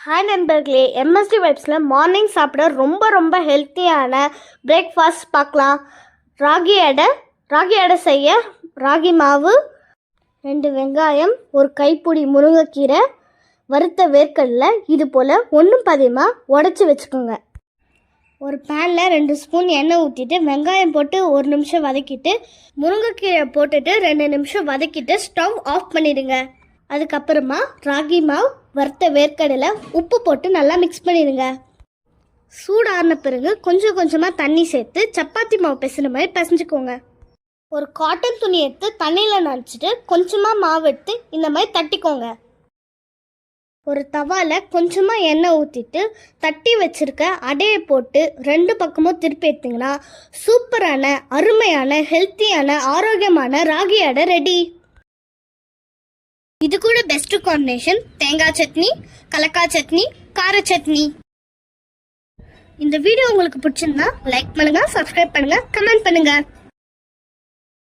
Hi நண்பர்களே, MST வைப்ஸில் morning சாப்பிட ரொம்ப ரொம்ப ஹெல்த்தியான பிரேக்ஃபாஸ்ட் பார்க்கலாம். ராகி அடை செய்ய ராகி மாவு, 2 வெங்காயம், ஒரு கைப்பிடி முருங்கைக்கீரை, வறுத்த வேர்க்கடலை, இது போல் ஒன்றும் பாதியமாக உடச்சி வச்சுக்கோங்க. ஒரு பேனில் 2 ஸ்பூன் எண்ணெய் ஊற்றிட்டு வெங்காயம் போட்டு 1 நிமிஷம் வதக்கிட்டு முருங்கைக்கீரை போட்டுட்டு 2 நிமிஷம் வதக்கிட்டு ஸ்டவ் ஆஃப் பண்ணிடுங்க. அதுக்கப்புறமா ராகி மாவு, வறுத்த வேர்க்கடலை, உப்பு போட்டு நல்லா மிக்ஸ் பண்ணிடுங்க. சூடான பிறகு கொஞ்சம் கொஞ்சமாக தண்ணி சேர்த்து சப்பாத்தி மாவு பிசைற மாதிரி பிசைஞ்சுக்கோங்க. ஒரு காட்டன் துணி எடுத்து தண்ணியில் நனைச்சிட்டு கொஞ்சமாக மாவு எடுத்து இந்த மாதிரி தட்டிக்கோங்க. ஒரு தவாவில் கொஞ்சமாக எண்ணெய் ஊற்றிட்டு தட்டி வச்சுருக்க அடையை போட்டு 2 பக்கமும் திருப்பி எடுத்திங்கன்னா சூப்பரான, அருமையான, ஹெல்த்தியான, ஆரோக்கியமான ராகி அடை ரெடி. இது கூட பெஸ்ட் காம்பினேஷன் தேங்காய் சட்னி, கலக்காய் சட்னி, கார சட்னி. இந்த வீடியோ உங்களுக்கு பிடிச்சிருந்தா லைக் பண்ணுங்க, சப்ஸ்கிரைப் பண்ணுங்க, கமெண்ட் பண்ணுங்க.